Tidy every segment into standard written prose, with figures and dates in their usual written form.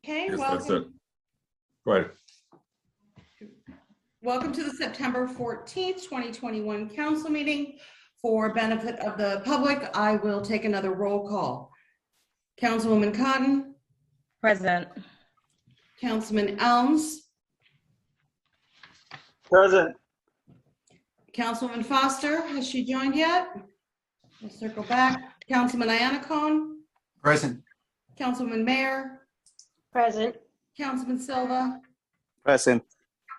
Okay, Yes, that's it. Go ahead. welcome to the September 14th, 2021 council meeting. For benefit of the public, I will take another roll call. Councilwoman Cotton. Present. Councilman Elms. Present. Councilwoman Foster, has she joined yet? We'll circle back. Councilman Iannacone. Present. Councilman Mayer. Present. Councilman Silva. Present.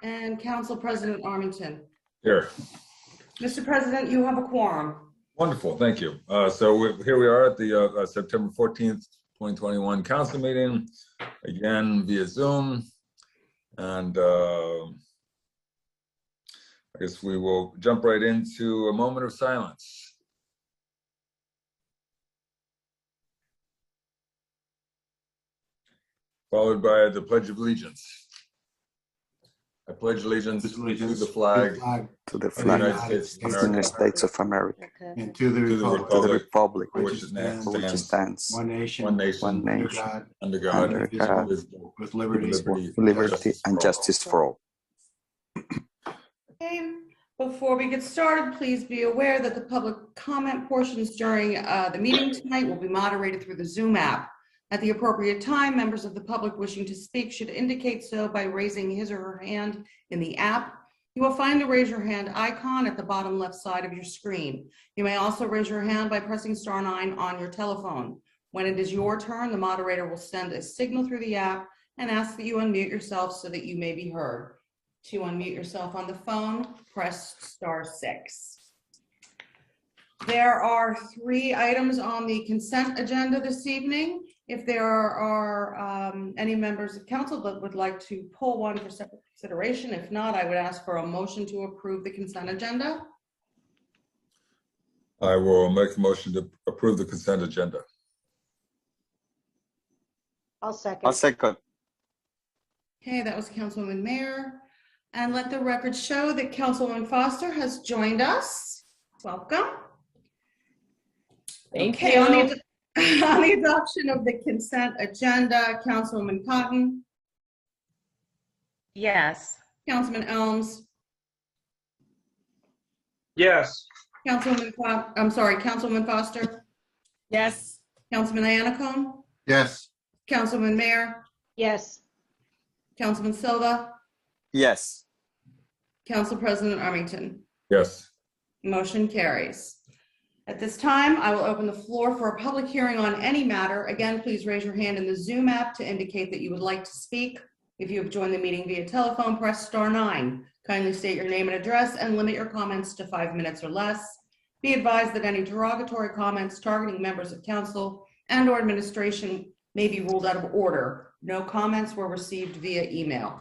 And Council President Armington. Here. Mr. President, you have a quorum. Wonderful, thank you. Here we are at the September 14th, 2021 council meeting, again via Zoom. And I guess we will jump right into a moment of silence. Followed by the Pledge of Allegiance. I pledge allegiance to the flag To the of the flag United of States the of United America, States of America, and to the to the republic, to the republic republic for which it for which it stands, one nation, one nation, one under nation, God, under God, under God, indivisible, with liberty, with liberty and justice for all. Okay. Before we get started, please be aware that the public comment portions during the meeting tonight will be moderated through the Zoom app. At the appropriate time, members of the public wishing to speak should indicate so by raising his or her hand in the app. You will find the raise your hand icon at the bottom left side of your screen. You may also raise your hand by pressing *9 on your telephone. When it is your turn, the moderator will send a signal through the app and ask that you unmute yourself so that you may be heard. To unmute yourself on the phone, press *6. There are 3 items on the consent agenda this evening. If there are any members of council that would like to pull one for separate consideration, if not, I would ask for a motion to approve the consent agenda. I will make a motion to approve the consent agenda. I'll second. I'll second. Okay, that was Councilwoman Mayer. And let the record show that Councilwoman Foster has joined us. Welcome. Thank Okay, you. on the adoption of the consent agenda, Councilwoman Cotton, Yes. Councilman Elms, Yes. Councilwoman Foster, Yes. Councilman Iannacone, yes, Councilman Mayer, Yes. Councilman Silva, Yes. Council President Armington. Yes. Motion carries. At this time, I will open the floor for a public hearing on any matter. Again, please raise your hand in the Zoom app to indicate that you would like to speak. If you have joined the meeting via telephone, press *9. Kindly state your name and address and limit your comments to 5 minutes or less. Be advised that any derogatory comments targeting members of council and/or administration may be ruled out of order. No comments were received via email.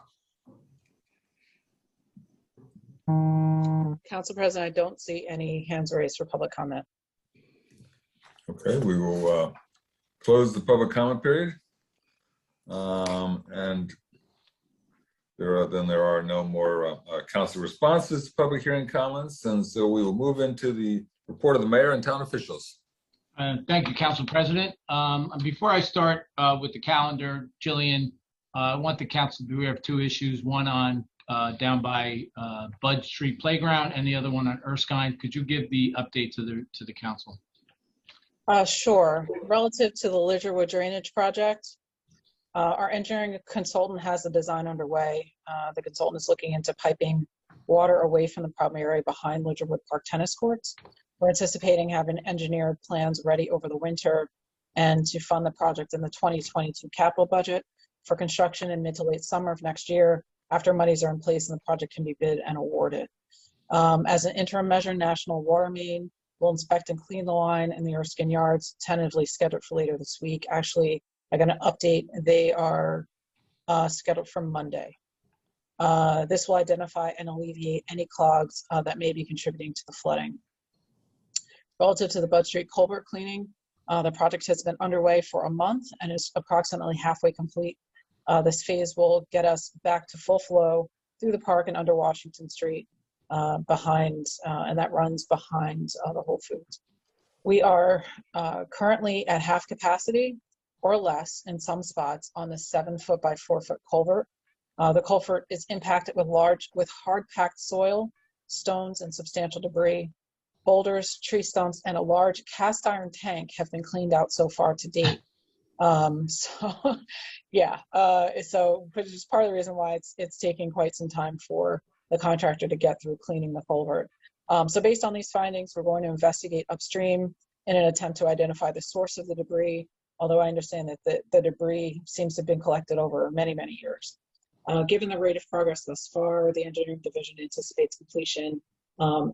Council President, I don't see any hands raised for public comment. Okay, we will close the public comment period. And there are no more council responses to public hearing comments. And so we will move into the report of the mayor and town officials. Thank you, Council President. Before I start with the calendar, Jillian, I want the council to be aware of 2 issues, one on down by Bud Street Playground and the other one on Erskine. Could you give the update to the council? Sure. Relative to the Lidgerwood Drainage Project, our engineering consultant has the design underway. The consultant is looking into piping water away from the problem area behind Lidgerwood Park tennis courts. We're anticipating having engineered plans ready over the winter and to fund the project in the 2022 capital budget for construction in mid to late summer of next year after monies are in place and the project can be bid and awarded. As an interim measure, National Water Main will inspect and clean the line in the Erskine Yards, tentatively scheduled for later this week. Actually, I got an update. They are scheduled for Monday. This will identify and alleviate any clogs that may be contributing to the flooding. Relative to the Bud Street culvert cleaning, the project has been underway for a month and is approximately halfway complete. This phase will get us back to full flow through the park and under Washington Street and that runs behind the Whole Foods. We are currently at half capacity or less in some spots on the 7-foot by 4-foot culvert. The culvert is impacted with hard-packed soil, stones, and substantial debris. Boulders, tree stumps, and a large cast iron tank have been cleaned out so far to date. Which is part of the reason why it's taking quite some time for the contractor to get through cleaning the culvert. So based on these findings, we're going to investigate upstream in an attempt to identify the source of the debris, although I understand that the debris seems to have been collected over many, many years. Given the rate of progress thus far, the engineering division anticipates completion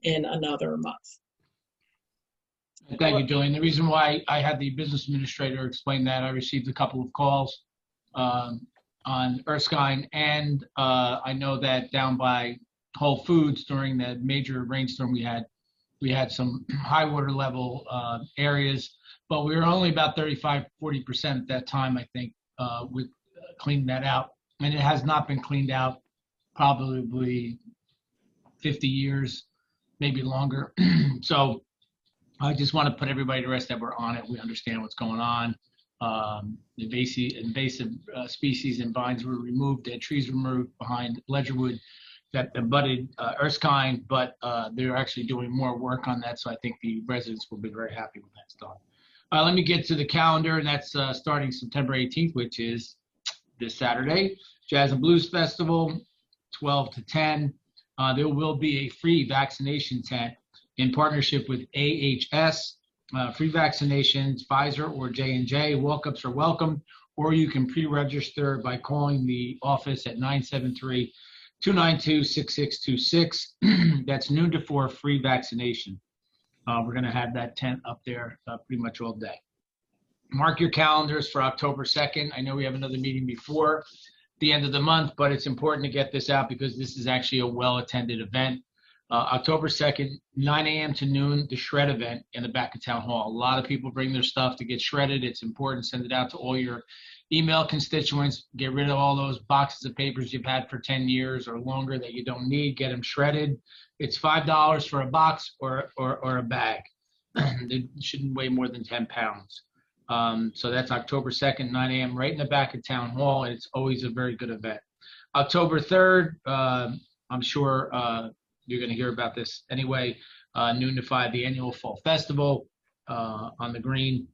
in another month. Thank you, Julian. The reason why I had the business administrator explain that, I received a couple of calls on Erskine, and I know that down by Whole Foods during the major rainstorm we had some high water level areas, but we were only about 35–40% at that time, I think, with cleaning that out. And it has not been cleaned out probably 50 years, maybe longer. So I just want to put everybody to rest that we're on it. We understand what's going on. Invasive species and vines were removed, dead trees were removed behind Ledgerwood that abutted Erskine, but they're actually doing more work on that. So I think the residents will be very happy when that's done. Let me get to the calendar, and that's starting September 18th, which is this Saturday. Jazz and Blues Festival, 12 to 10. There will be a free vaccination tent in partnership with AHS. Free vaccinations, Pfizer or J&J. Walk-ups are welcome, or you can pre-register by calling the office at 973-292-6626. That's noon to 4, free vaccination. We're going to have that tent up there pretty much all day. Mark your calendars for October 2nd. I know we have another meeting before the end of the month, but it's important to get this out because this is actually a well-attended event. October 2nd, 9 a.m. to noon, the shred event in the back of Town Hall. A lot of people bring their stuff to get shredded. It's important. Send it out to all your email constituents. Get rid of all those boxes of papers you've had for 10 years or longer that you don't need. Get them shredded. It's $5 for a box or a bag. It shouldn't weigh more than 10 pounds. So that's October 2nd, 9 a.m. right in the back of Town Hall. And it's always a very good event. October 3rd, I'm sure you're going to hear about this anyway. Noon to 5, the annual Fall Festival on the Green.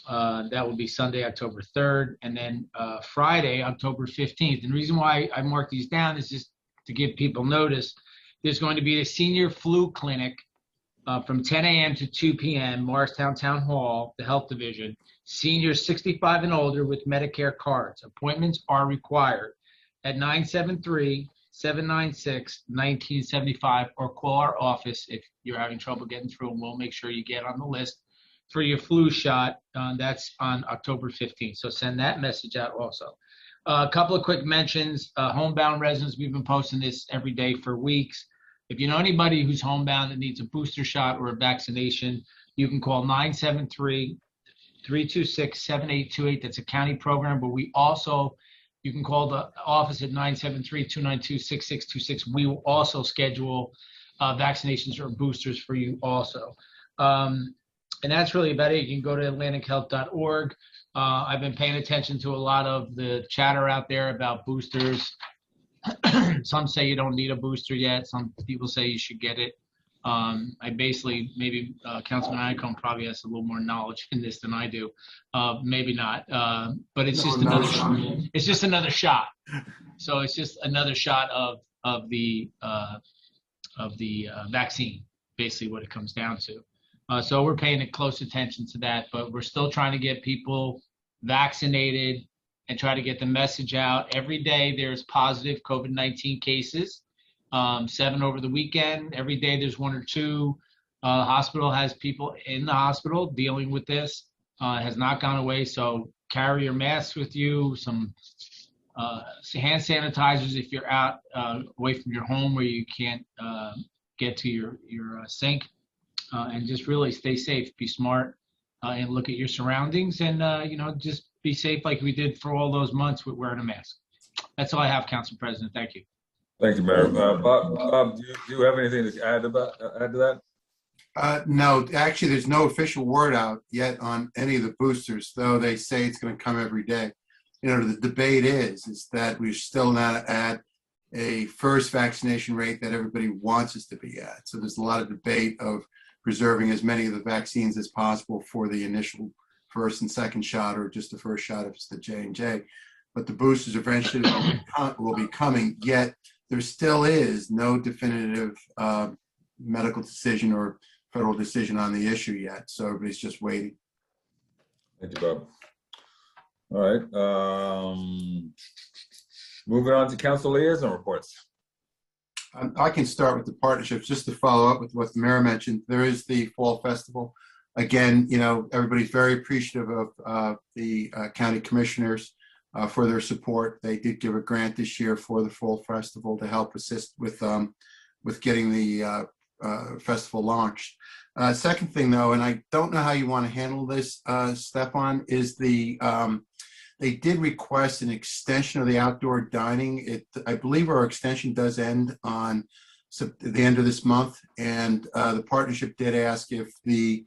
That will be Sunday, October 3rd. And then Friday, October 15th. And the reason why I marked these down is just to give people notice. There's going to be a senior flu clinic from 10 a.m. to 2 p.m., Morristown Town Hall, the Health Division. Seniors 65 and older with Medicare cards. Appointments are required at 973-796-1975 or call our office if you're having trouble getting through, and we'll make sure you get on the list for your flu shot. That's on October 15th. So send that message out also. A couple of quick mentions. Homebound residents, we've been posting this every day for weeks. If you know anybody who's homebound that needs a booster shot or a vaccination, you can call 973-326-7828. That's a county program, but you can call the office at 973-292-6626. We will also schedule vaccinations or boosters for you also. And that's really about it. You can go to atlantichealth.org. I've been paying attention to a lot of the chatter out there about boosters. Some say you don't need a booster yet. Some people say you should get it. I basically, maybe Councilman Icahn probably has a little more knowledge in this than I do. Maybe not, but it's just another shot. It's just another shot. So it's just another shot of the vaccine, basically what it comes down to. So we're paying close attention to that, but we're still trying to get people vaccinated and try to get the message out. Every day there's positive COVID-19 cases. 7 over the weekend. Every day there's 1 or 2. Hospital has people in the hospital dealing with this. Has not gone away. So carry your masks with you, some hand sanitizers if you're out away from your home where you can't get to your sink. And just really stay safe, be smart, and look at your surroundings, and just be safe like we did for all those months with wearing a mask. That's all I have, Council President. Thank you. Thank you, Mayor. Bob, do you have anything to add to that? No, actually, there's no official word out yet on any of the boosters, though they say it's going to come every day. You know, the debate is that we're still not at a first vaccination rate that everybody wants us to be at. So there's a lot of debate of preserving as many of the vaccines as possible for the initial first and second shot, or just the first shot if it's the J&J. But the boosters eventually will be coming, yet there still is no definitive medical decision or federal decision on the issue yet. So everybody's just waiting. Thank you, Bob. All right. Moving on to council liaison reports. I can start with the partnerships just to follow up with what the mayor mentioned. There is the Fall Festival. Again, you know, everybody's very appreciative of the county commissioners for their support. They did give a grant this year for the Fall Festival to help assist with getting the festival launched. Second thing, though, and I don't know how you want to handle this, Stefan, is they did request an extension of the outdoor dining. I believe our extension does end on the end of this month, and the partnership did ask if the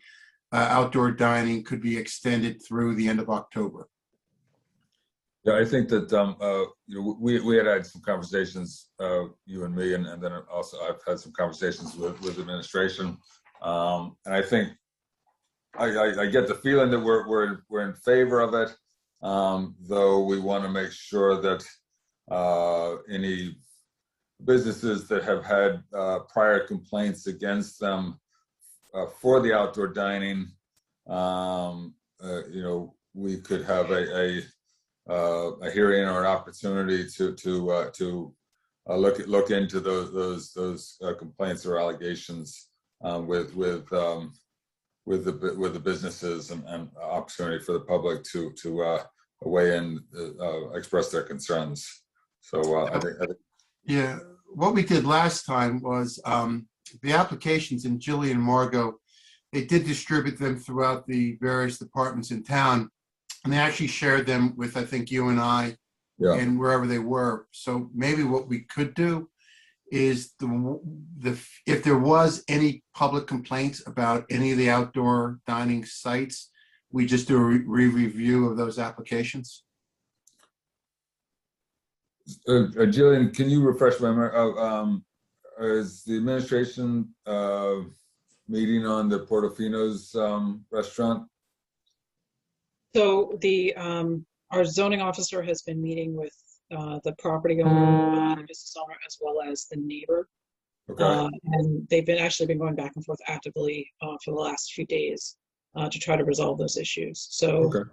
outdoor dining could be extended through the end of October. Yeah, I think that you know, we had some conversations, you and me, and then also I've had some conversations with administration, and I think I get the feeling that we're in favor of it, though we want to make sure that any businesses that have had prior complaints against them for the outdoor dining, you know, we could have a hearing or an opportunity to look into those complaints or allegations with the businesses, and opportunity for the public to weigh in, express their concerns. So I think Yeah, what we did last time was the applications in Jillian and Margot, they did distribute them throughout the various departments in town, and they actually shared them with, I think, you and I, yeah. and wherever they were. So maybe what we could do is if there was any public complaints about any of the outdoor dining sites, we just do a review of those applications. Jillian, can you refresh my memory? Is the administration meeting on the Portofino's restaurant? So our zoning officer has been meeting with the property owner, business owner, as well as the neighbor. Okay. And they've actually been going back and forth actively for the last few days to try to resolve those issues. So, Okay.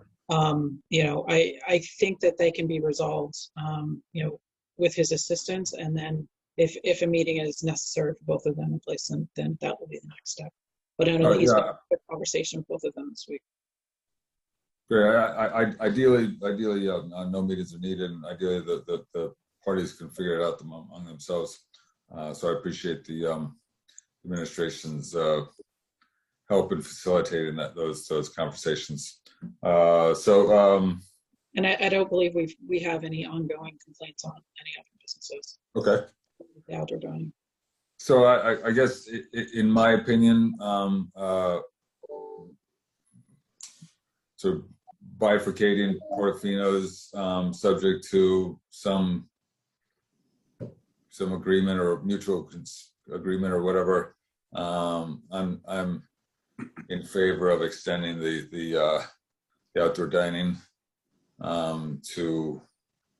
you know, I think that they can be resolved, you know, with his assistance. And then if a meeting is necessary for both of them in place, then that will be the next step. But I know that he's got a good conversation with both of them this week. Great. Ideally, no meetings are needed, and ideally the parties can figure it out among themselves. So I appreciate the administration's help in facilitating those conversations. And I don't believe we have any ongoing complaints on any other businesses. Okay. The outdoor dining. So I guess in my opinion, so bifurcating Portofino's subject to some agreement or mutual agreement or whatever. I'm in favor of extending the outdoor dining to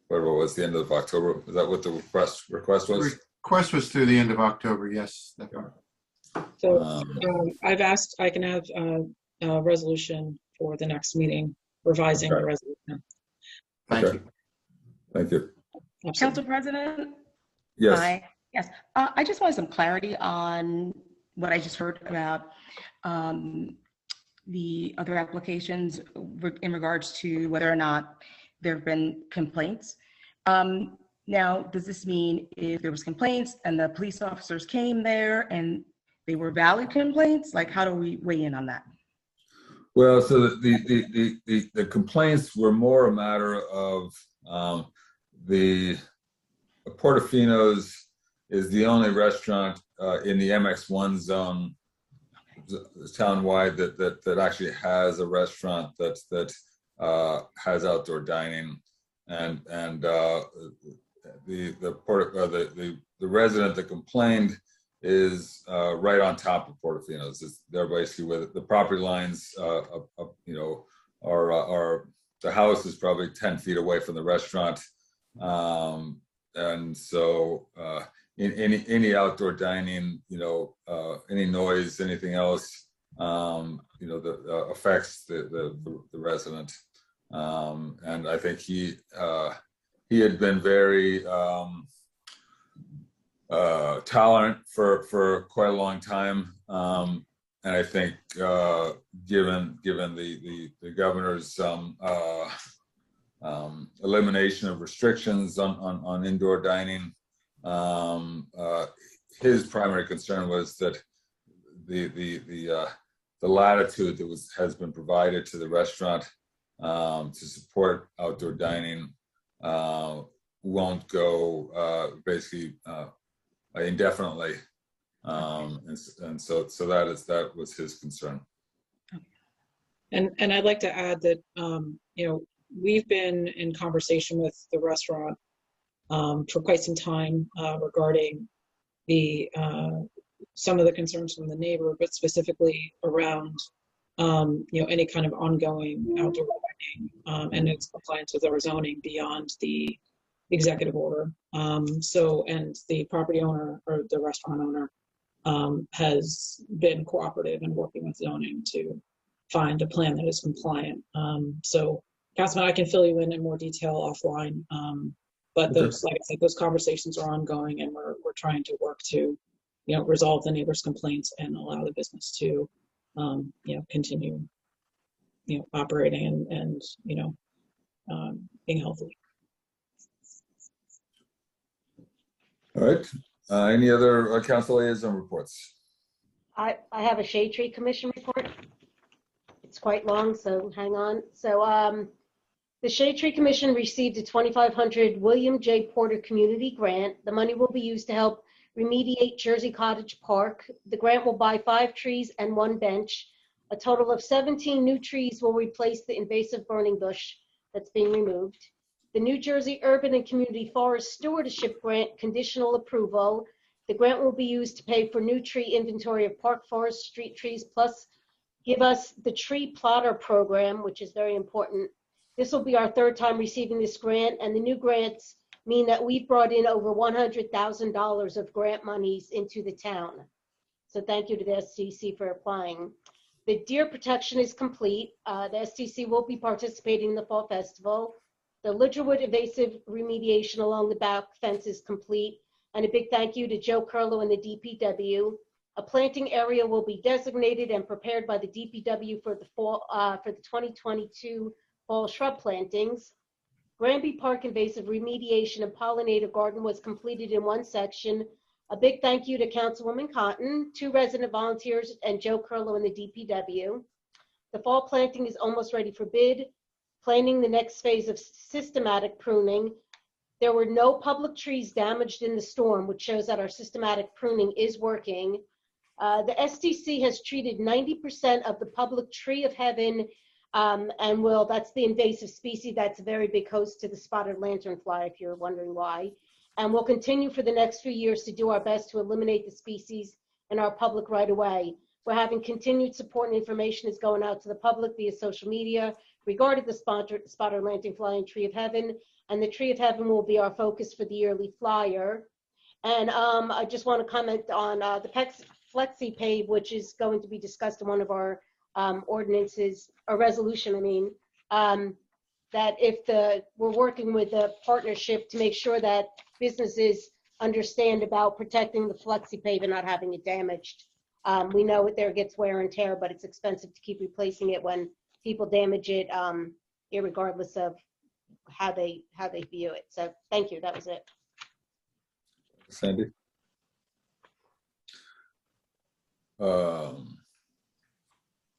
whatever it was, the end of October. Is that what the request was? The request was through the end of October, yes. So I've asked, I can have a resolution for the next meeting, revising the resolution. Thank you. Thank you. Absolutely. Council President? Yes. Hi. Yes. I just wanted some clarity on what I just heard about the other applications in regards to whether or not there have been complaints. Now, does this mean if there was complaints and the police officers came there and they were valid complaints? Like, how do we weigh in on that? Well, so the complaints were more a matter of the Portofino's is the only restaurant in the MX1 zone townwide that actually has a restaurant that has outdoor dining, and the resident that complained is right on top of Portofino's. They're basically where the property lines, are the house is probably 10 feet away from the restaurant, and so in any outdoor dining, any noise, anything else, that affects the resident, and I think he had been very tolerant for quite a long time, and I think given the governor's elimination of restrictions on indoor dining, his primary concern was that the latitude that has been provided to the restaurant to support outdoor dining won't go basically indefinitely, and so that was his concern. And I'd like to add that we've been in conversation with the restaurant for quite some time regarding the some of the concerns from the neighbor, but specifically around any kind of ongoing outdoor dining and its compliance with our zoning beyond the executive order. And the property owner or the restaurant owner has been cooperative in working with zoning to find a plan that is compliant. So Councilman, I can fill you in more detail offline. But those, like I said, those conversations are ongoing, and we're trying to work to, resolve the neighbors' complaints and allow the business to, continue, operating and being healthy. All right. Any other council liaison reports? I have a Shade Tree Commission report. It's quite long, so hang on. So the Shade Tree Commission received a $2,500 William J. Porter Community Grant. The money will be used to help remediate Jersey Cottage Park. The grant will buy 5 trees and 1 bench. A total of 17 new trees will replace the invasive burning bush that's being removed. The New Jersey Urban and Community Forest Stewardship Grant conditional approval. The grant will be used to pay for new tree inventory of park, forest, street trees, plus give us the tree plotter program, which is very important. This will be our 3rd time receiving this grant, and the new grants mean that we've brought in over $100,000 of grant monies into the town. So thank you to the STC for applying. The deer protection is complete. The STC will be participating in the Fall Festival. The Lidgerwood invasive remediation along the back fence is complete. And a big thank you to Joe Curlow and the DPW. A planting area will be designated and prepared by the DPW for the fall, for the 2022 fall shrub plantings. Granby Park invasive remediation and pollinator garden was completed in 1 section. A big thank you to Councilwoman Cotton, 2 resident volunteers, and Joe Curlow and the DPW. The fall planting is almost ready for bid. Planning the next phase of systematic pruning. There were no public trees damaged in the storm, which shows that our systematic pruning is working. The STC has treated 90% of the public tree of heaven, and that's the invasive species that's a very big host to the spotted lanternfly, if you're wondering why. And we'll continue for the next few years to do our best to eliminate the species in our public right away. We're having continued support and information is going out to the public via social media regarding the spotted lanternfly and tree of heaven. And the tree of heaven will be our focus for the yearly flyer. And I just want to comment on the Flexi Pave, which is going to be discussed in one of our ordinances, or resolution, I mean, that we're working with a partnership to make sure that businesses understand about protecting the Flexi Pave and not having it damaged. We know there gets wear and tear, but it's expensive to keep replacing it when people damage it, irregardless of how they view it. So thank you. That was it. Sandy?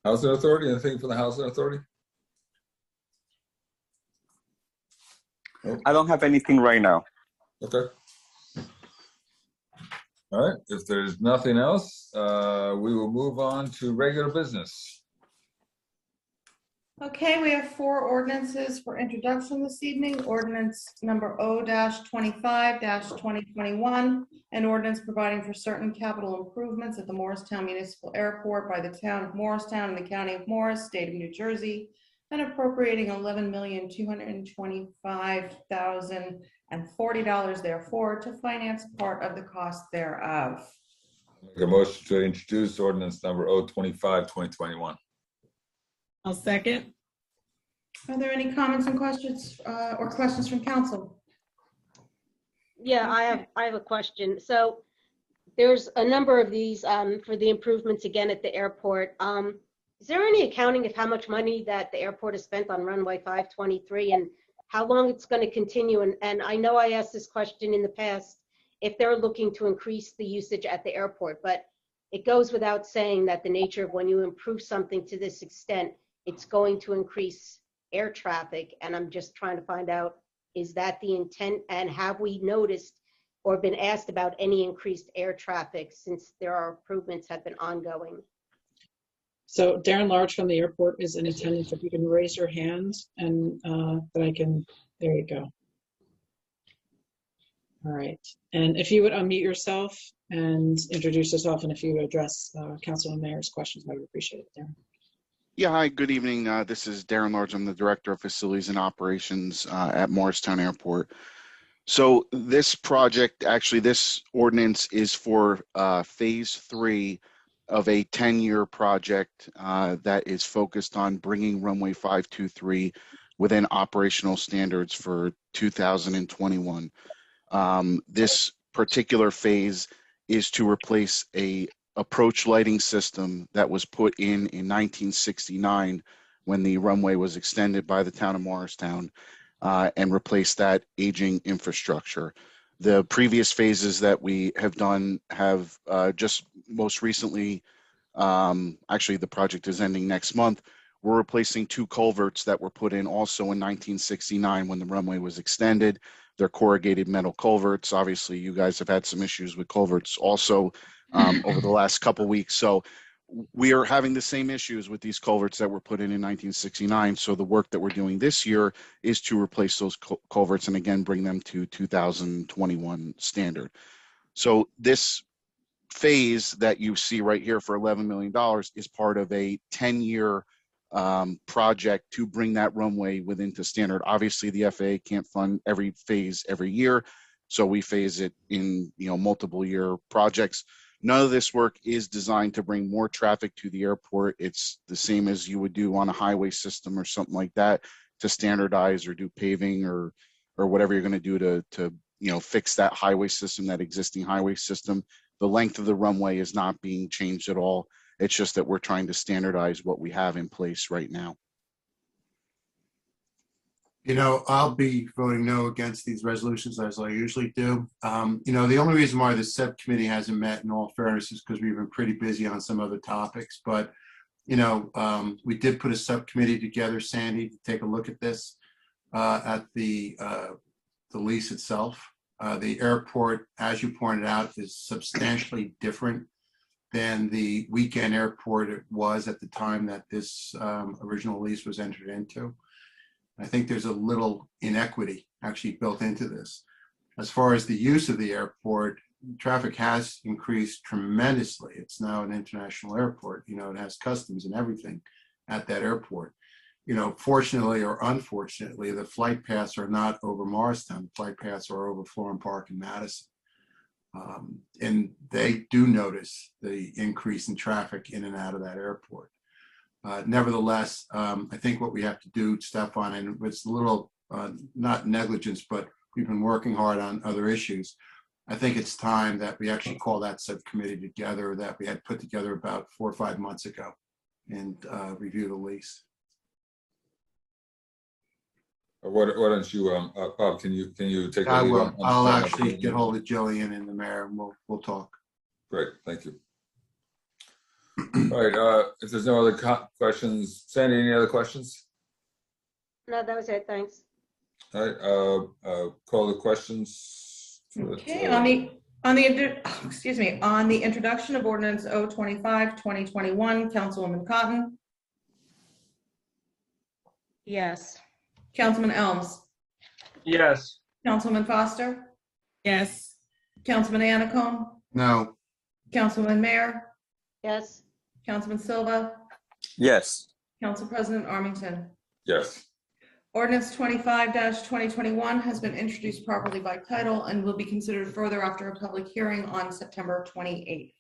Housing Authority, anything for the Housing Authority? I don't have anything right now. Okay. All right, if there's nothing else, we will move on to regular business. Okay, we have 4 ordinances for introduction this evening. Ordinance number O-25-2021, an ordinance providing for certain capital improvements at the Morristown Municipal Airport by the town of Morristown and the county of Morris, state of New Jersey, and appropriating $11,225,040 therefore to finance part of the cost thereof. Make a motion to introduce ordinance number O-25-2021. I'll second. Are there any comments and questions or questions from council? Yeah, I have a question. So there's a number of these for the improvements again at the airport. Is there any accounting of how much money that the airport has spent on runway 523 and how long it's going to continue? And I know I asked this question in the past, if they're looking to increase the usage at the airport, but it goes without saying that the nature of when you improve something to this extent, it's going to increase air traffic. And I'm just trying to find out, is that the intent? And have we noticed or been asked about any increased air traffic since there are improvements have been ongoing? So Darren Large from the airport is in attendance. If you can raise your hand and that I can, there you go. All right. And if you would unmute yourself and introduce yourself, and if you would address Councilman Mayor's questions, I would appreciate it, Darren. Yeah, hi, good evening. This is Darren Large. I'm the Director of Facilities and Operations at Morristown Airport. So this project, actually this ordinance is for phase 3 of a 10-year project that is focused on bringing runway 523 within operational standards for 2021. This particular phase is to replace a approach lighting system that was put in 1969 when the runway was extended by the town of Morristown and replace that aging infrastructure. The previous phases that we have done have just most recently, actually the project is ending next month, we're replacing 2 culverts that were put in also in 1969 when the runway was extended. They're corrugated metal culverts. Obviously, you guys have had some issues with culverts also over the last couple weeks. So we are having the same issues with these culverts that were put in 1969. So the work that we're doing this year is to replace those culverts and again, bring them to 2021 standard. So this phase that you see right here for $11 million is part of a 10-year project to bring that runway within to standard. Obviously, the FAA can't fund every phase every year, so we phase it in multiple year projects. None of this work is designed to bring more traffic to the airport. It's the same as you would do on a highway system or something like that to standardize or do paving or whatever you're going to do to fix that highway system, that existing highway system. The length of the runway is not being changed at all. It's just that we're trying to standardize what we have in place right now. I'll be voting no against these resolutions as I usually do. The only reason why the subcommittee hasn't met, in all fairness, is because we've been pretty busy on some other topics. But, we did put a subcommittee together, Sandy, to take a look at this, at the lease itself. The airport, as you pointed out, is substantially different than the weekend airport it was at the time that this original lease was entered into. I think there's a little inequity actually built into this. As far as the use of the airport, traffic has increased tremendously. It's now an international airport. It has customs and everything at that airport. Fortunately or unfortunately, the flight paths are not over Morristown. The flight paths are over Florham Park and Madison. And they do notice the increase in traffic in and out of that airport. Nevertheless, I think what we have to do, Stefan, and it's a little, not negligence, but we've been working hard on other issues. I think it's time that we actually call that subcommittee together that we had put together about 4 or 5 months ago and review the lease. Why don't you, Bob, can you take a I lead will. on I'll that? actually get hold of Jillian and the mayor and we'll talk. Great, thank you. All right, if there's no other questions, Sandy, any other questions? No, that was it. Thanks. All right, call the questions. Okay, On the, on the introduction of ordinance 025, 2021, Councilwoman Cotton, Yes. Councilman Elms, Yes. Councilman Foster, Yes. Councilman Anacone, No. Councilman Mayor, Yes. Councilman Silva, Yes. Council President Armington. Yes. Ordinance 25-2021 has been introduced properly by title and will be considered further after a public hearing on September 28th.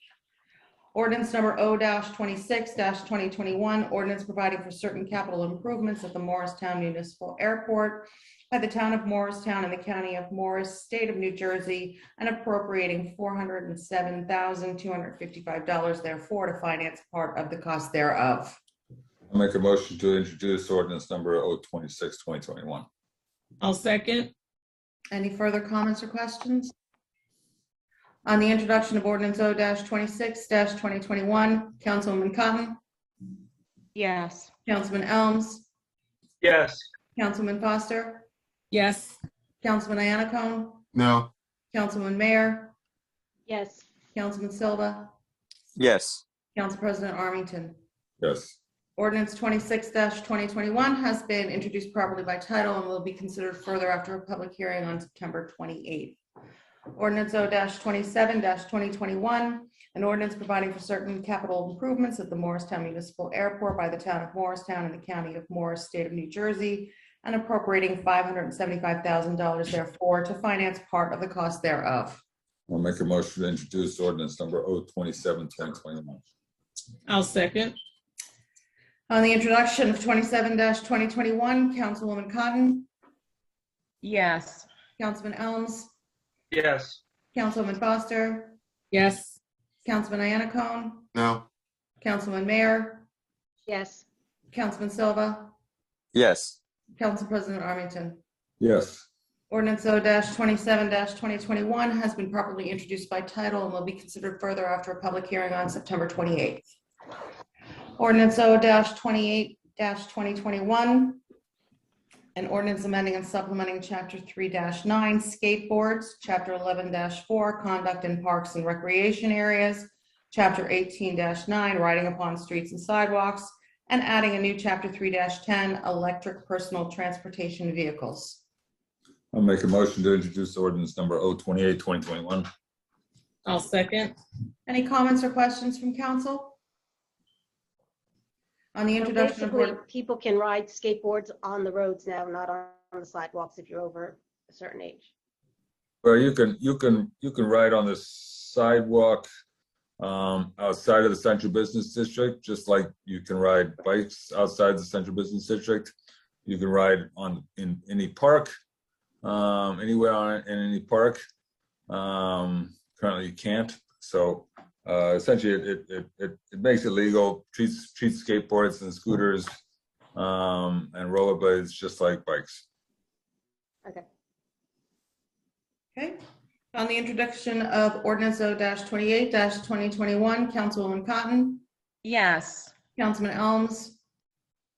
Ordinance number O-26-2021, ordinance providing for certain capital improvements at the Morristown Municipal Airport by the town of Morristown and the county of Morris, state of New Jersey, and appropriating $407,255 therefore to finance part of the cost thereof. I'll make a motion to introduce ordinance number 026, 2021. I'll second. Any further comments or questions? On the introduction of ordinance O-26-2021, Councilwoman Cotton, Yes. Councilman Elms, Yes. Councilman Foster, Yes. Councilman Anacone, No. Councilman Mayor, Yes. Councilman Silva, Yes. Council President Armington. Yes. Ordinance 26-2021 has been introduced properly by title and will be considered further after a public hearing on September 28th. Ordinance O-27-2021, an ordinance providing for certain capital improvements at the Morristown Municipal Airport by the town of Morristown and the county of Morris, state of New Jersey, and appropriating $575,000 therefore to finance part of the cost thereof. I'll make a motion to introduce ordinance number 027, 2021. I'll second. On the introduction of 27-2021, Councilwoman Cotton, Yes. Councilman Elms, Yes. Councilwoman Foster, Yes. Councilman Anacone, No. Councilman Mayor, Yes. Councilman Silva, Yes. Council President Armington. Yes. Ordinance O-27-2021 has been properly introduced by title and will be considered further after a public hearing on September 28th. Ordinance O-28-2021, an ordinance amending and supplementing Chapter 3-9 skateboards, Chapter 11-4 conduct in parks and recreation areas, Chapter 18-9 riding upon streets and sidewalks, and adding a new Chapter 3-10 electric personal transportation vehicles. I'll make a motion to introduce ordinance number 028, 2021. I'll second. Any comments or questions from council? On the So introduction of basically, ordinance. people can ride skateboards on the roads now, not on the sidewalks if you're over a certain age. Well, you can ride on the sidewalk outside of the central business district, just like you can ride bikes outside the central business district. You can ride in any park, anywhere in any park. Currently, you can't. So essentially, it makes it legal. Treats skateboards and scooters and rollerblades just like bikes. Okay. Okay. On the introduction of ordinance O-28-2021, Councilwoman Cotton, Yes. Councilman Elms,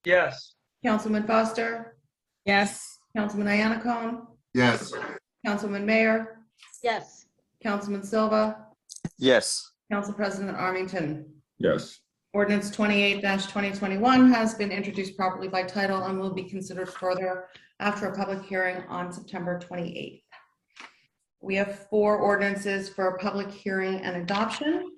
Yes. Councilman Foster, Yes. Councilman Anacone, Yes. Councilman Mayor, Yes. Councilman Silva, Yes. Council President Armington. Yes. Ordinance 28-2021 has been introduced properly by title and will be considered further after a public hearing on September 28th. We have 4 ordinances for a public hearing and adoption.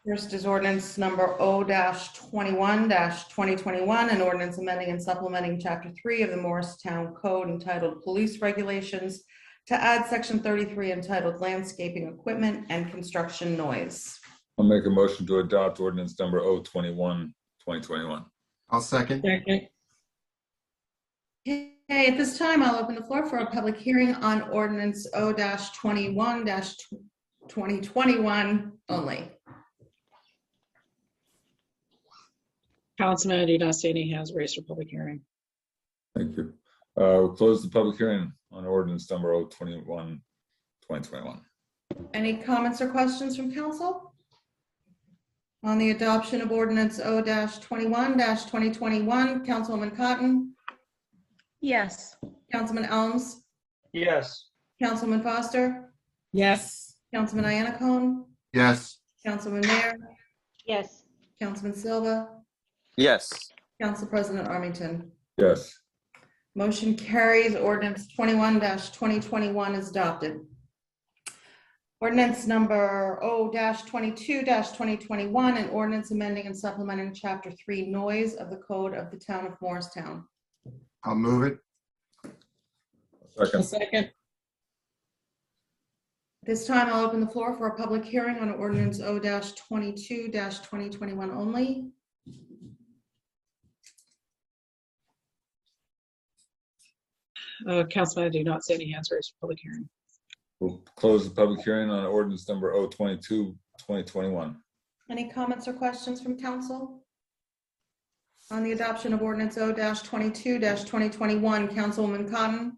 First is ordinance number O-21-2021, an ordinance amending and supplementing Chapter 3 of the Morristown Code entitled Police Regulations to add Section 33 entitled Landscaping Equipment and Construction Noise. I'll make a motion to adopt ordinance number 021, 2021. I'll second. Second. Okay, at this time, I'll open the floor for a public hearing on ordinance O-21-2021 only. Councilman Adi Nastini has raised for public hearing. Thank you. We'll close the public hearing on ordinance number 021, 2021. Any comments or questions from council? On the adoption of ordinance O-21-2021, Councilwoman Cotton, Yes. Councilman Elms, Yes. Councilman Foster, Yes. Councilman Iannacone, Yes. Councilman Mayor, Yes. Councilman Silva, Yes. Council President Armington. Yes. Motion carries. Ordinance 21-2021 is adopted. Ordinance number O-22-2021, an ordinance amending and supplementing Chapter 3 Noise of the Code of the Town of Morristown. I'll move it. I'll Second. second. This time I'll open the floor for a public hearing on ordinance O-22-2021 only. Councilman, I do not see any hands raised for public hearing. We'll close the public hearing on ordinance number O-22-2021. Any comments or questions from council? On the adoption of ordinance O-22-2021, Councilwoman Cotton,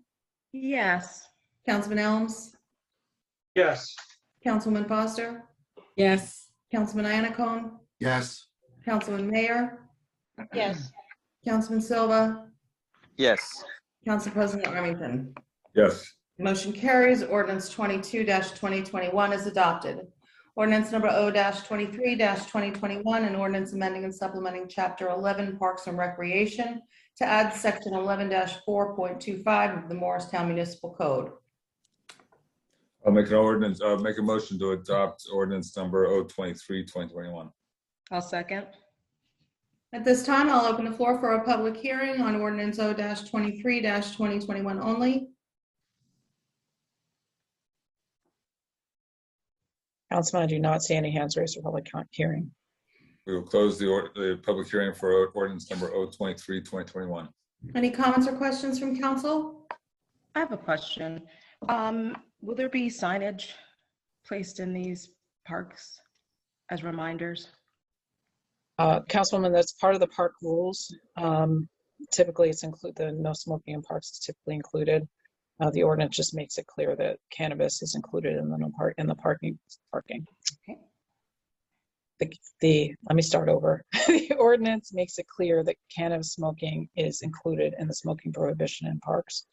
Yes. Councilman Elms, Yes. Councilwoman Foster, Yes. Councilman Iannacone, Yes. Councilman Mayor, Yes. Councilman Silva, Yes. Council President Armington. Yes. Motion carries. Ordinance 22-2021 is adopted. Ordinance number O-23-2021, an ordinance amending and supplementing Chapter 11 Parks and Recreation to add Section 11-4.25 of the Morristown Municipal Code. I'll make a motion to adopt ordinance number O-23-2021. I'll second. At this time, I'll open the floor for a public hearing on ordinance O-23-2021 only. Councilman, I do not see any hands raised for public hearing. We will close the public hearing for ordinance number O-23-2021. Any comments or questions from council? I have a question. Will there be signage placed in these parks as reminders? Councilwoman, that's part of the park rules. Typically, it's the no smoking in parks is typically included. The ordinance just makes it clear that cannabis is included in the parking. Okay. Let me start over. The ordinance makes it clear that cannabis smoking is included in the smoking prohibition in parks.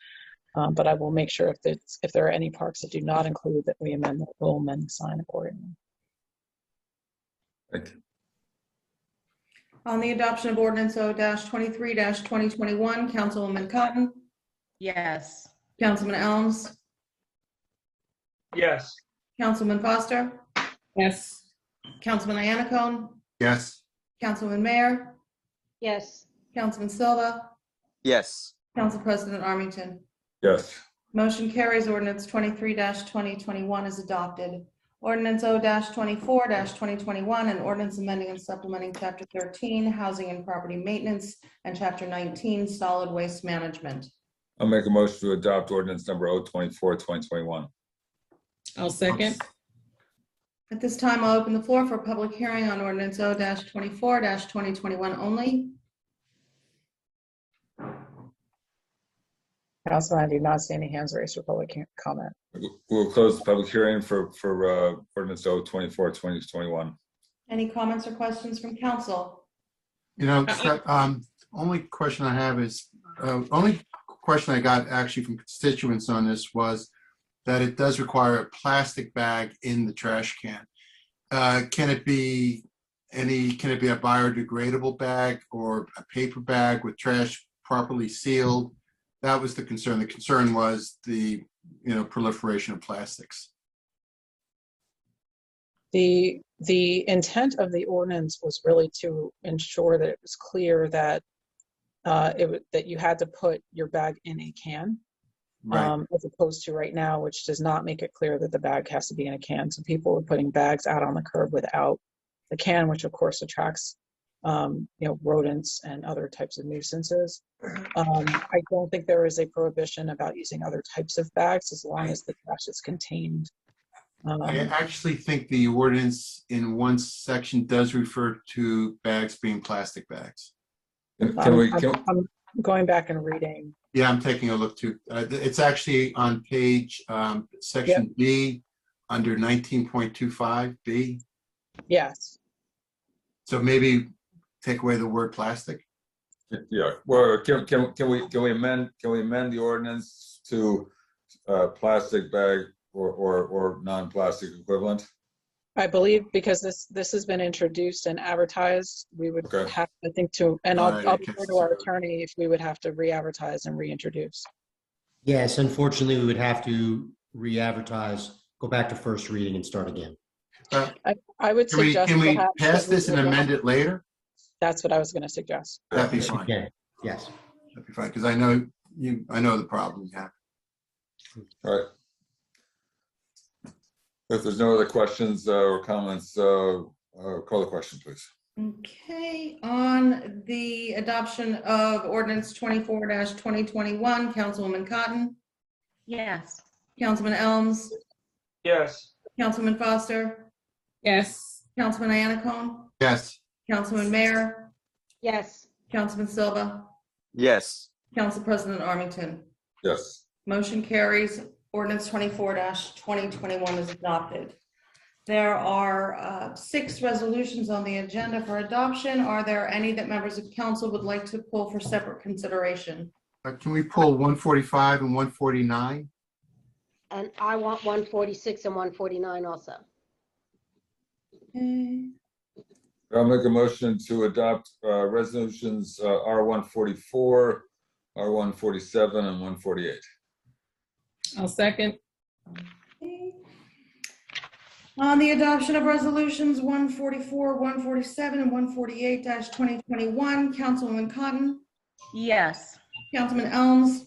But I will make sure if there are any parks that do not include that we'll amend the sign accordingly. Thank you. On the adoption of ordinance O-23-2021, Councilwoman Cotton, Yes. Councilman Elms, Yes. Councilman Foster, Yes. Councilman Iannacone, Yes. Councilman Mayor, Yes. Councilman Silva, Yes. Council President Armington. Yes. Motion carries. Ordinance 23-2021 is adopted. Ordinance O-24-2021, an ordinance amending and supplementing Chapter 13, Housing and Property Maintenance, and Chapter 19, Solid Waste Management. I'll make a motion to adopt ordinance number O-24-2021. I'll second. At this time, I'll open the floor for a public hearing on ordinance O-24-2021 only. Councilman, I do not see any hands raised for public comment. We'll close the public hearing for ordinance O-24-2021. Any comments or questions from council? Only question I have is, only question I got actually from constituents on this was that it does require a plastic bag in the trash can. Can it be a biodegradable bag or a paper bag with trash properly sealed? That was the concern. The concern was the proliferation of plastics. The intent of the ordinance was really to ensure that it was clear that that you had to put your bag in a can, Right. as opposed to right now, which does not make it clear that the bag has to be in a can. So people were putting bags out on the curb without the can, which of course attracts rodents and other types of nuisances. I don't think there is a prohibition about using other types of bags as long as the trash is contained. I actually think the ordinance in one section does refer to bags being plastic bags. I'm going back and reading. Yeah, I'm taking a look too. It's actually on page section B under 19.25 B. Yes. So maybe take away the word plastic. Yeah. Well, can we amend the ordinance to plastic bag or non-plastic equivalent? I believe because this has been introduced and advertised, we would Okay. have, I think, to, and All right, I'll I defer guess to our so. attorney if we would have to re-advertise and reintroduce. Yes, unfortunately, we would have to re-advertise, go back to first reading and start again. I would suggest Can we perhaps pass that we this and would- amend it later? That's what I was going to suggest. That'd be Yes, you fine. can. Yes. That'd be fine, because I know the problem you have. All right. If there's no other questions or comments, call the question, please. Okay, on the adoption of ordinance 24-2021, Councilwoman Cotton, Yes. Councilman Elms, Yes. Councilman Foster, Yes. Councilman Iannacone, Yes. Councilman Mayor, Yes. Councilman Silva, Yes. Council President Armington. Yes. Motion carries. Ordinance 24-2021 is adopted. There are 6 resolutions on the agenda for adoption. Are there any that members of council would like to pull for separate consideration? Can we pull 145 and 149? And I want 146 and 149 also. Okay. I'll make a motion to adopt resolutions R144, R147, and 148. I'll second. Okay. On the adoption of resolutions 144, 147, and 148-2021, Councilwoman Cotton, Yes. Councilman Elms,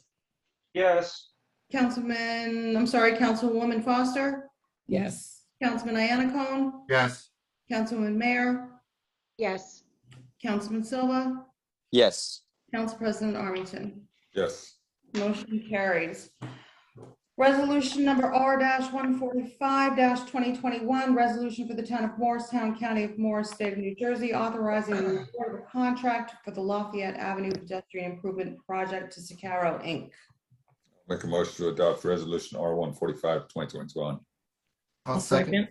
Yes. Councilwoman Foster, Yes. Councilman Iannacone, Yes. Councilman Mayor, Yes. Councilman Silva, Yes. Council President Armington. Yes. Motion carries. Resolution number R-145-2021, resolution for the town of Morristown, County of Morris, State of New Jersey, authorizing the award of a contract for the Lafayette Avenue Pedestrian Improvement Project to Sicaro, Inc. Make a motion to adopt resolution R145, 2021. I'll second.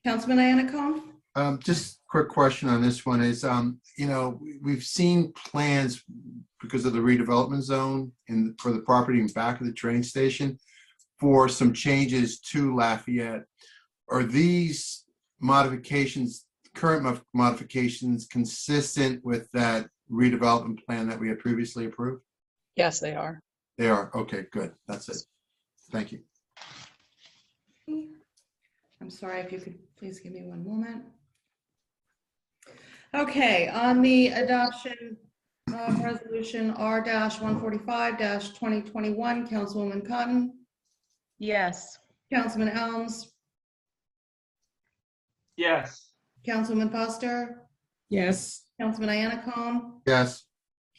Councilman Iannacone? Just quick question on this one is, we've seen plans because of the redevelopment zone for the property in back of the train station for some changes to Lafayette. Are these modifications, current modifications, consistent with that redevelopment plan that we had previously approved? Yes, they are. They are. Okay, good. That's it. Thank you. I'm sorry, if you could please give me one moment. Okay, on the adoption of resolution R-145-2021, Councilwoman Cotton, Yes. Councilman Elms, Yes. Councilman Foster, Yes. Councilman Iannacone, Yes.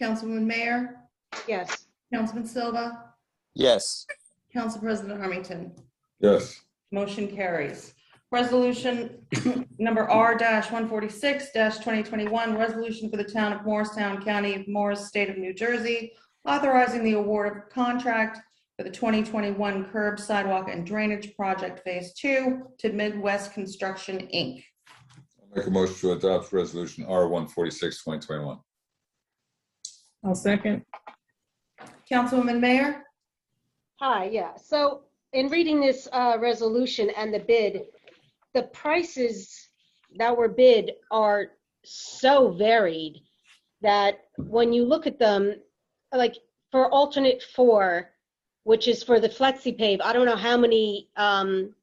Councilwoman Mayor, Yes. Councilman Silva, Yes. Council President Armington. Yes. Motion carries. Resolution number R-146-2021, resolution for the town of Morristown, County of Morris, State of New Jersey, authorizing the award of a contract for the 2021 curb, sidewalk, and drainage project Phase 2 to Midwest Construction, Inc. I'll make a motion to adopt resolution R146, 2021. I'll second. Councilwoman Mayor? Hi, yeah. So in reading this resolution and the bid, the prices that were bid are so varied that when you look at them, like for alternate 4, which is for the FlexiPave, I don't know how many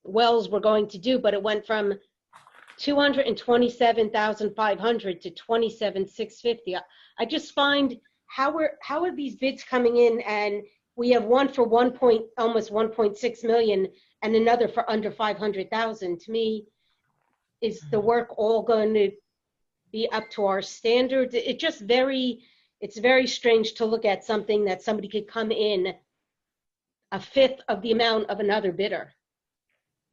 wells we're going to do, but it went from $227,500 to $27,650. I just find how are these bids coming in, and we have one for almost 1.6 million and another for under 500,000. To me, is the work all going to be up to our standards? It's very strange to look at something that somebody could come in a fifth of the amount of another bidder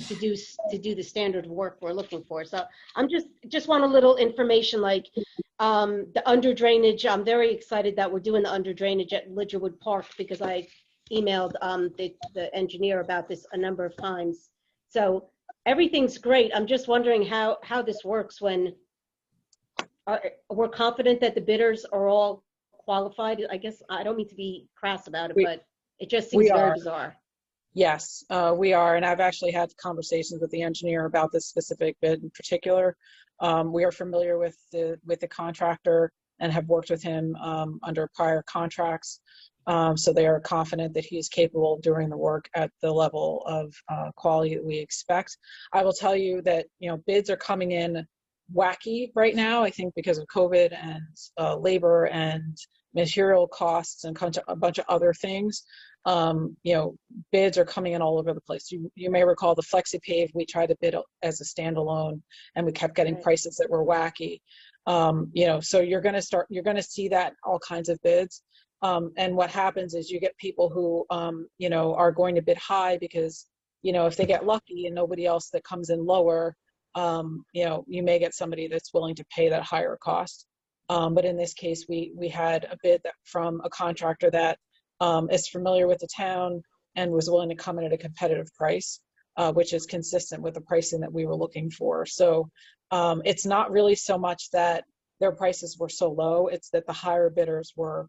to do the standard of work we're looking for. So I'm just want a little information, like the under drainage. I'm very excited that we're doing the under drainage at Lidgerwood Park because I emailed the engineer about this a number of times. So everything's great. I'm just wondering how this works when we're confident that the bidders are all qualified. I guess I don't mean to be crass about it, but it just seems very bizarre. Yes, we are, and I've actually had conversations with the engineer about this specific bid in particular. We are familiar with the contractor and have worked with him under prior contracts. So they are confident that he's capable of doing the work at the level of quality that we expect. I will tell you that, you know, bids are coming in wacky right now, I think because of COVID and labor and material costs and a bunch of other things. You know, bids are coming in all over the place. You may recall the FlexiPave, we tried to bid as a standalone and we kept getting prices that were wacky. You know, so you're going to see that all kinds of bids. And what happens is you get people who, you know, are going to bid high because, you know, if they get lucky and nobody else that comes in lower, you know, you may get somebody that's willing to pay that higher cost. But in this case, we had a bid from a contractor that is familiar with the town and was willing to come in at a competitive price, which is consistent with the pricing that we were looking for. So it's not really so much that their prices were so low, it's that the higher bidders were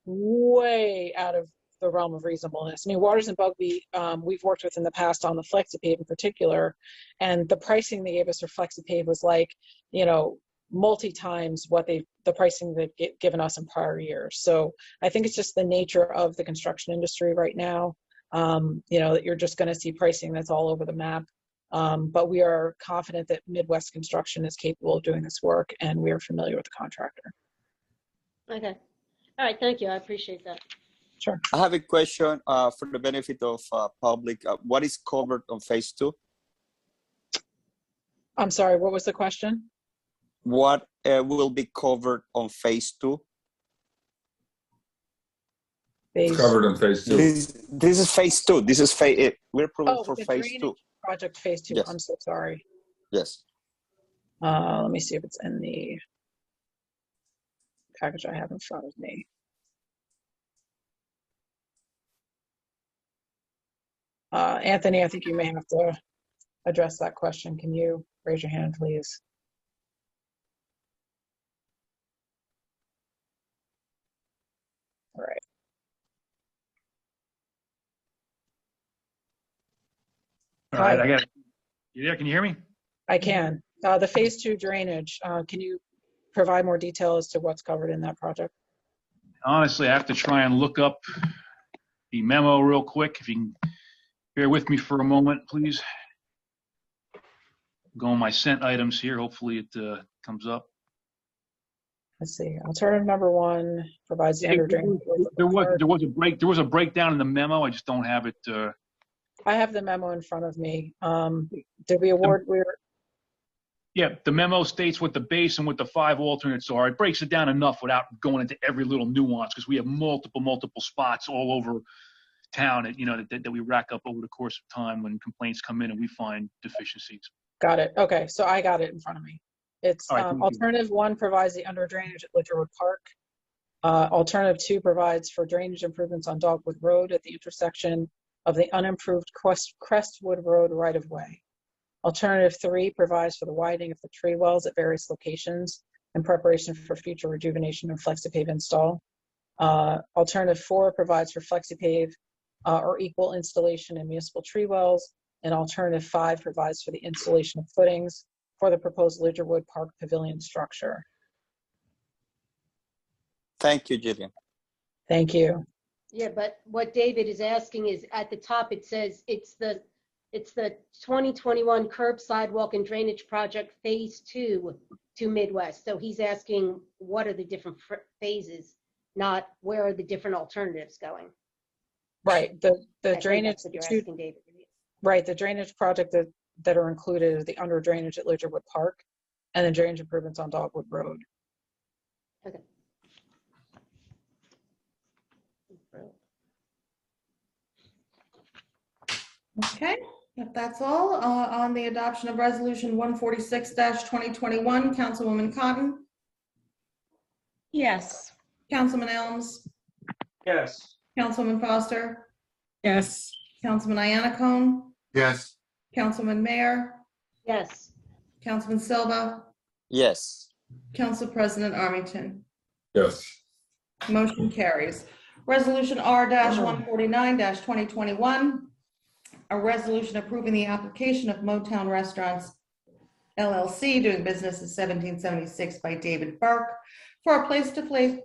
way out of the realm of reasonableness. I mean, Waters and Bugbee, we've worked with in the past on the FlexiPave in particular, and the pricing they gave us for FlexiPave was like, you know, multi-times what the pricing they've given us in prior years. So I think it's just the nature of the construction industry right now, you know, that you're just going to see pricing that's all over the map. But we are confident that Midwest Construction is capable of doing this work, and we are familiar with the contractor. Okay. All right, thank you. I appreciate that. Sure. I have a question for the benefit of public. What is covered on phase 2? I'm sorry, what was the question? What will be covered on phase 2? It's covered in phase 2. This is phase 2. This is phase. We're approving for the phase drainage 2. Project phase 2. Yes. I'm so sorry. Yes. Let me see if it's in the package I have in front of me. Anthony, I think you may have to address that question. Can you raise your hand, please? All right. All right, I got it. Yeah, can you hear me? I can. The phase 2 drainage, can you provide more detail as to what's covered in that project? Honestly, I have to try and look up the memo real quick. If you can bear with me for a moment, please. Go on my sent items here. Hopefully it comes up. Let's see. Alternative number 1 provides the under drainage. There was a breakdown in the memo. I just don't have it. I have the memo in front of me. Did we award? Yeah, the memo states what the base and what the 5 alternates are. It breaks it down enough without going into every little nuance, because we have multiple spots all over town that, you know, that we rack up over the course of time when complaints come in and we find deficiencies. Got it. Okay, so I got it in front of me. It's right, alternative 1 provides the under drainage at Litcherwood Park. Alternative 2 provides for drainage improvements on Dogwood Road at the intersection of the unimproved Crestwood Road right-of-way. Alternative 3 provides for the widening of the tree wells at various locations in preparation for future rejuvenation and FlexiPave install. Alternative 4 provides for FlexiPave or equal installation in municipal tree wells. And alternative 5 provides for the installation of footings for the proposed Litcherwood Park Pavilion structure. Thank you, Jillian. Thank you. Yeah, but what David is asking is at the top, it says it's the 2021 curb sidewalk and drainage project phase 2 to Midwest. So he's asking what are the different phases, not where are the different alternatives going. Right. The drainage. That's what you're asking, David. Right. The drainage project that are included is the under drainage at Litcherwood Park and the drainage improvements on Dogwood Road. Okay. Okay, if that's all, on the adoption of Resolution 146-2021, Councilwoman Cotton, Yes. Councilman Elms, Yes. Councilwoman Foster, Yes. Councilman Iannacone, Yes. Councilman Mayor, Yes. Councilman Silva, Yes. Council President Armington. Yes. Motion carries. Resolution R-149-2021, a resolution approving the application of Motown Restaurants LLC doing business as 1776 by David Burke for a place-to-place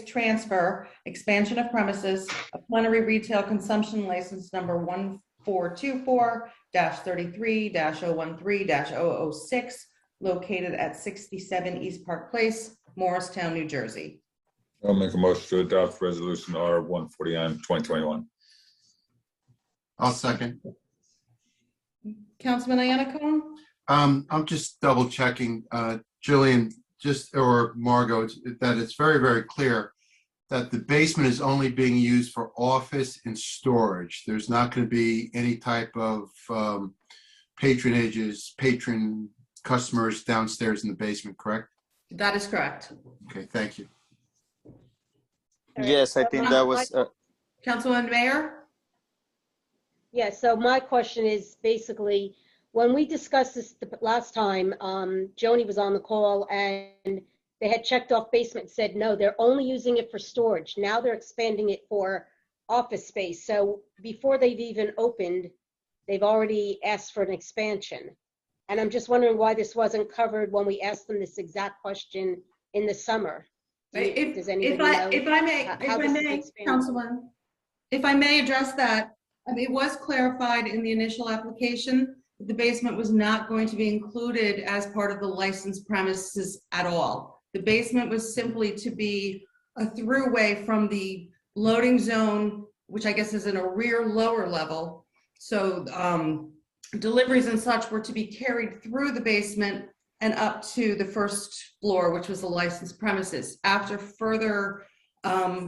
transfer, expansion of premises, a plenary retail consumption license number 1424-33-013-006, located at 67 East Park Place, Morristown, New Jersey. I'll make a motion to adopt resolution R 149, 2021. I'll second. Councilman Iannacone? I'm just double checking, Jillian, or Margot, that it's very, very clear that the basement is only being used for office and storage. There's not going to be any type of patron customers downstairs in the basement, correct? That is correct. Okay, thank you. Yes, I think that was, Councilman Mayor? Yeah, so my question is basically, when we discussed this the last time, Joni was on the call and they had checked off basement and said, no, they're only using it for storage. Now they're expanding it for office space. So before they've even opened, they've already asked for an expansion. And I'm just wondering why this wasn't covered when we asked them this exact question in the summer. Does anybody know If I may, how this is expanded? Councilman, if I may address that, it was clarified in the initial application that the basement was not going to be included as part of the licensed premises at all. The basement was simply to be a throughway from the loading zone, which I guess is in a rear lower level. So deliveries and such were to be carried through the basement and up to the first floor, which was the licensed premises. After further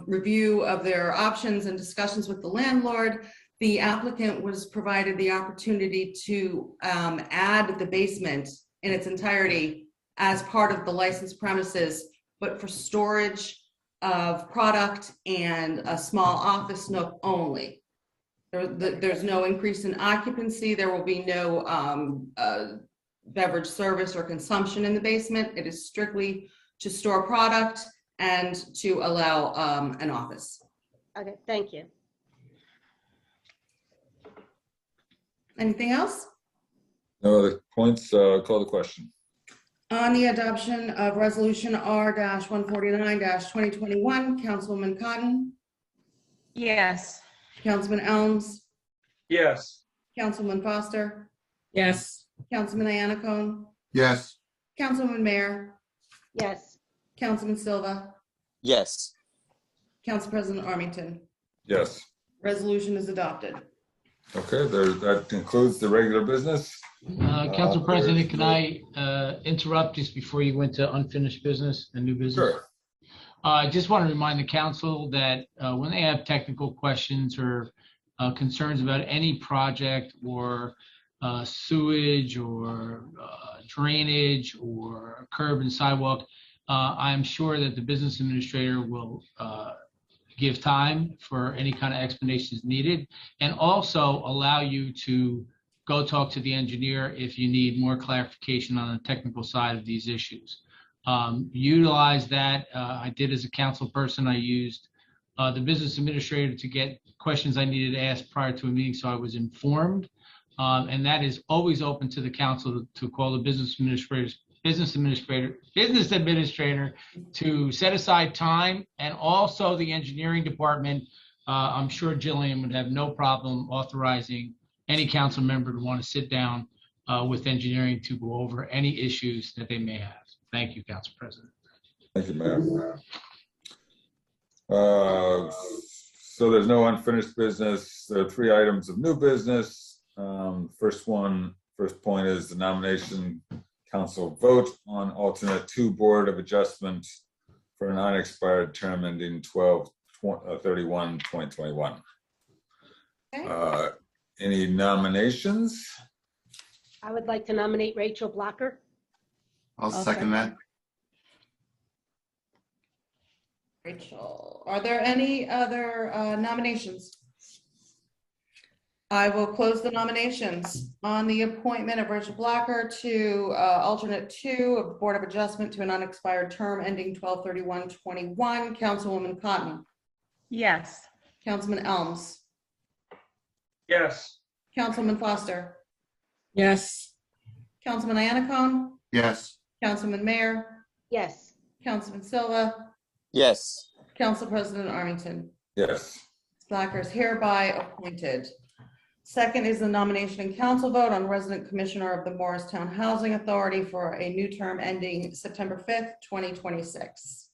review of their options and discussions with the landlord, the applicant was provided the opportunity to add the basement in its entirety as part of the licensed premises, but for storage of product and a small office nook only. There's no increase in occupancy. There will be no beverage service or consumption in the basement. It is strictly to store product and to allow an office. Okay, thank you. Anything else? No other points? Call the question. On the adoption of resolution R-149-2021, Councilwoman Cotton, Yes. Councilman Elms, Yes. Councilman Foster, Yes. Councilman Iannacone, Yes, Councilwoman Mayer, Yes, Councilman Silva, yes. Council President Armington. Yes. Resolution is adopted. Okay, that concludes the regular business. Council President, can I interrupt just before you went to unfinished business and new business? Sure. I just want to remind the council that when they have technical questions or concerns about any project or sewage or drainage or curb and sidewalk, I'm sure that the business administrator will give time for any kind of explanations needed, and also allow you to go talk to the engineer if you need more clarification on the technical side of these issues. Utilize that. I did as a council person. I used the business administrator to get questions I needed to ask prior to a meeting, so I was informed. And that is always open to the council to call the business administrator to set aside time, and also the engineering department. I'm sure Jillian would have no problem authorizing any council member to want to sit down with engineering to go over any issues that they may have. Thank you, Council President. Thank you, Mayor. So there's no unfinished business. There are 3 items of new business. First point is the nomination council vote on alternate 2 Board of Adjustment for an unexpired term ending 12/31/2021. Okay. Any nominations? I would like to nominate Rachel Blocker. I'll second that. Rachel, are there any other nominations? I will close the nominations on the appointment of Rachel Blocker to alternate 2 of Board of Adjustment to an unexpired term ending 12/31/21. Councilwoman Cotton, Yes. Councilman Elms, Yes. Councilman Foster, Yes. Councilman Anacone, Yes. Councilman Mayor, Yes. Councilman Silva, Yes. Council President Armington. Yes. Slacker is hereby appointed. Second is the nomination and council vote on resident commissioner of the Morristown Housing Authority for a new term ending September 5th, 2026.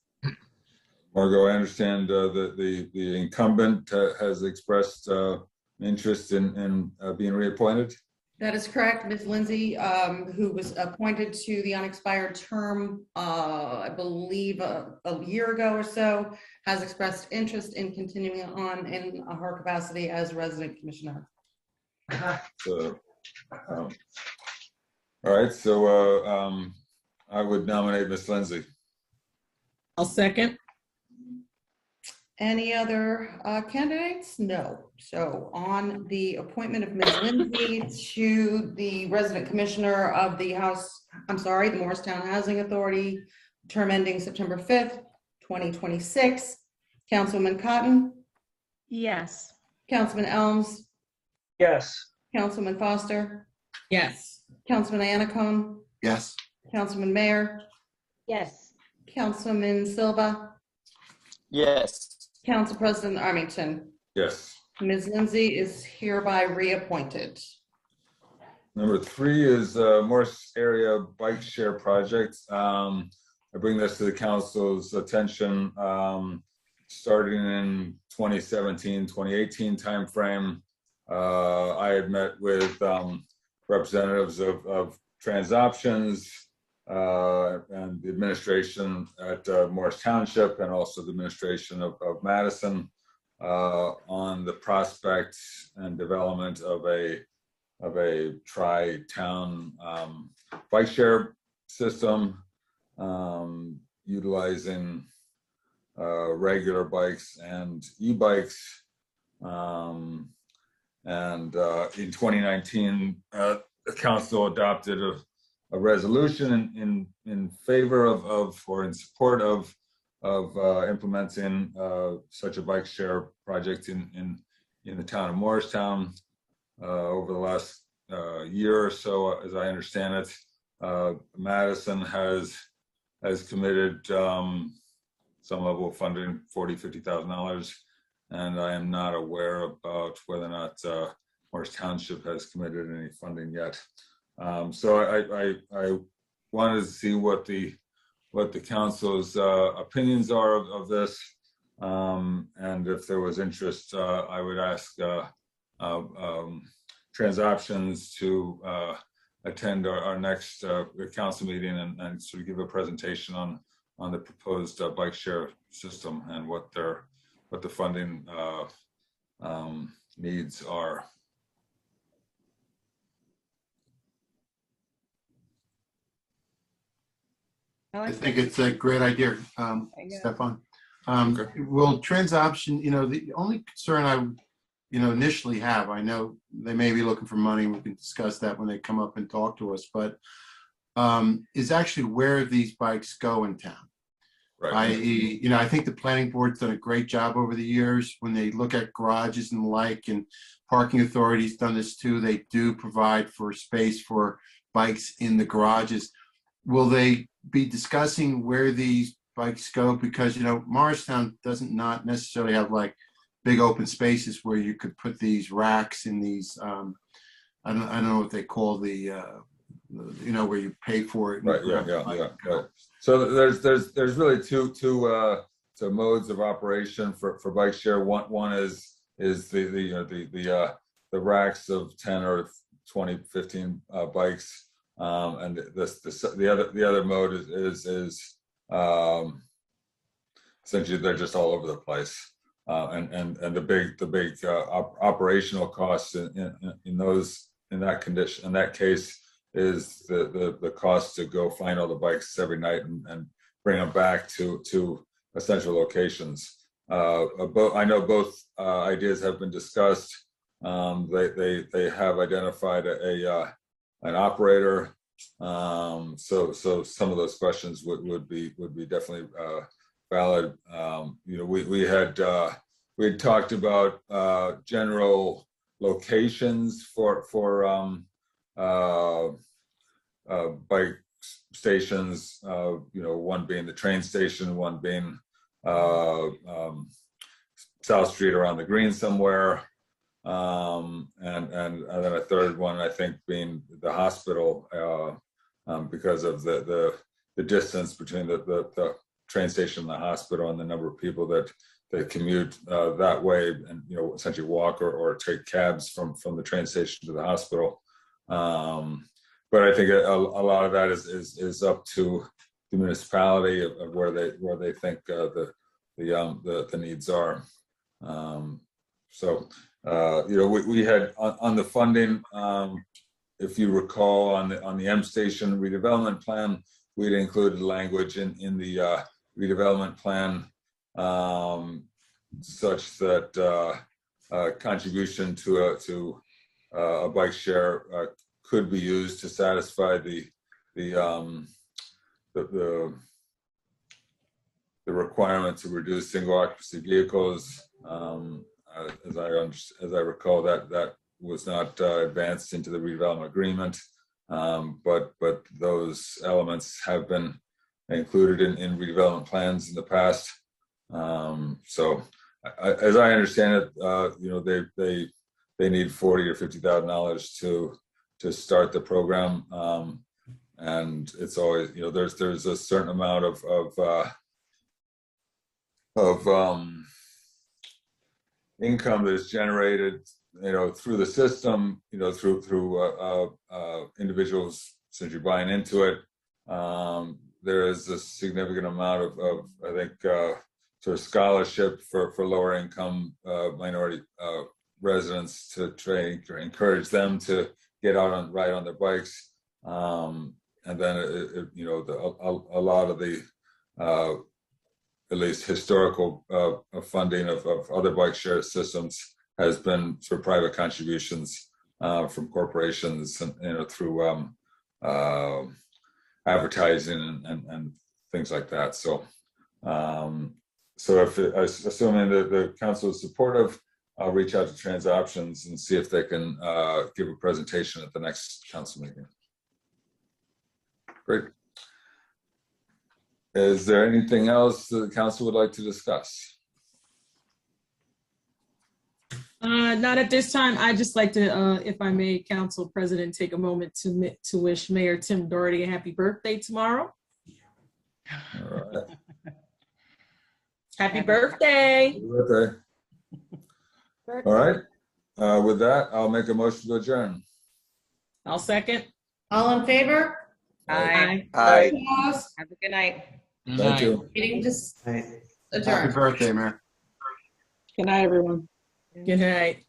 Margot, I understand the incumbent has expressed interest in being reappointed. That is correct. Ms. Lindsay, who was appointed to the unexpired term, I believe a year ago or so, has expressed interest in continuing on in her capacity as resident commissioner. So, all right, so I would nominate Ms. Lindsay. I'll second. Any other candidates? No. So on the appointment of Ms. Lindsay to the resident commissioner of the the Morristown Housing Authority, term ending September 5th, 2026. Councilwoman Cotton, Yes. Councilman Elms, Yes. Councilman Foster, Yes. Councilman Anacone, Yes. Councilman Mayor, Yes. Councilman Silva, Yes. Council President Armington. Yes. Ms. Lindsay is hereby reappointed. Number 3 is Morris Area Bike Share Project. I bring this to the council's attention starting in 2017, 2018 timeframe. I had met with representatives of Transoptions and the administration at Morris Township, and also the administration of Madison on the prospects and development of a tri-town bike share system utilizing regular bikes and e-bikes. And in 2019, the council adopted a resolution in favor of or in support of implementing such a bike share project in the town of Morristown. Over the last year or so, as I understand it, Madison has committed some level of funding, $40,000-$50,000, and I am not aware about whether or not Morris Township has committed any funding yet. So I wanted to see what the council's opinions are of this, and if there was interest, I would ask Transoptions to attend our next council meeting and sort of give a presentation on the proposed bike share system and what the funding needs are. I think it's a great idea, Stefan. Okay. Will Transoption, the only concern I initially have, I know they may be looking for money, we can discuss that when they come up and talk to us, but is actually where these bikes go in town. Right. I.e., I think the planning board's done a great job over the years when they look at garages and the like, and parking authority's done this too. They do provide for space for bikes in the garages. Will they be discussing where these bikes go? Because, Morristown doesn't not necessarily have like big open spaces where you could put these racks in these, I don't know what they call the, where you pay for it. Right. Yeah. Right. So there's really two modes of operation for bike share. One is the racks of 10 or 20, 15 bikes, and the other mode is essentially they're just all over the place, and the big operational costs in that case is the cost to go find all the bikes every night and bring them back to essential locations. I know both ideas have been discussed. They have identified an operator. So some of those questions would be definitely valid. We had talked about general locations for bike stations, one being the train station, one being South Street around the green somewhere, and then a third one, I think, being the hospital, because of the distance between the train station and the hospital and the number of people that commute that way and, essentially walk or take cabs from the train station to the hospital. But I think a lot of that is up to the municipality of where they think the needs are. We had on the funding, if you recall, on the M Station redevelopment plan, we'd included language in the redevelopment plan such that contribution to a bike share could be used to satisfy the requirement to reduce single occupancy vehicles. As I recall, that was not advanced into the redevelopment agreement, but those elements have been included in redevelopment plans in the past. As I understand it, they need $40,000 or $50,000 to start the program, and it's always there's a certain amount of income that is generated through the system, through individuals since you're buying into it. There is a significant amount of I think sort of scholarship for lower income minority residents to encourage them to get out and ride on their bikes, and then a lot of the at least historical funding of other bike share systems has been sort of private contributions from corporations and through advertising and things like that. So if assuming that the council is supportive, I'll reach out to TransOptions and see if they can give a presentation at the next council meeting. Great. Is there anything else that the council would like to discuss? Not at this time. I'd just like to, if I may, Council President, take a moment to wish Mayor Tim Doherty a happy birthday tomorrow. All right. Happy birthday. Happy birthday. All right. With that, I'll make a motion to adjourn. I'll second. All in favor? Aye. Aye. Opposed? Have a good night. Thank you. Meeting just Happy adjourned. birthday, Mayor. Good night, everyone. Good night.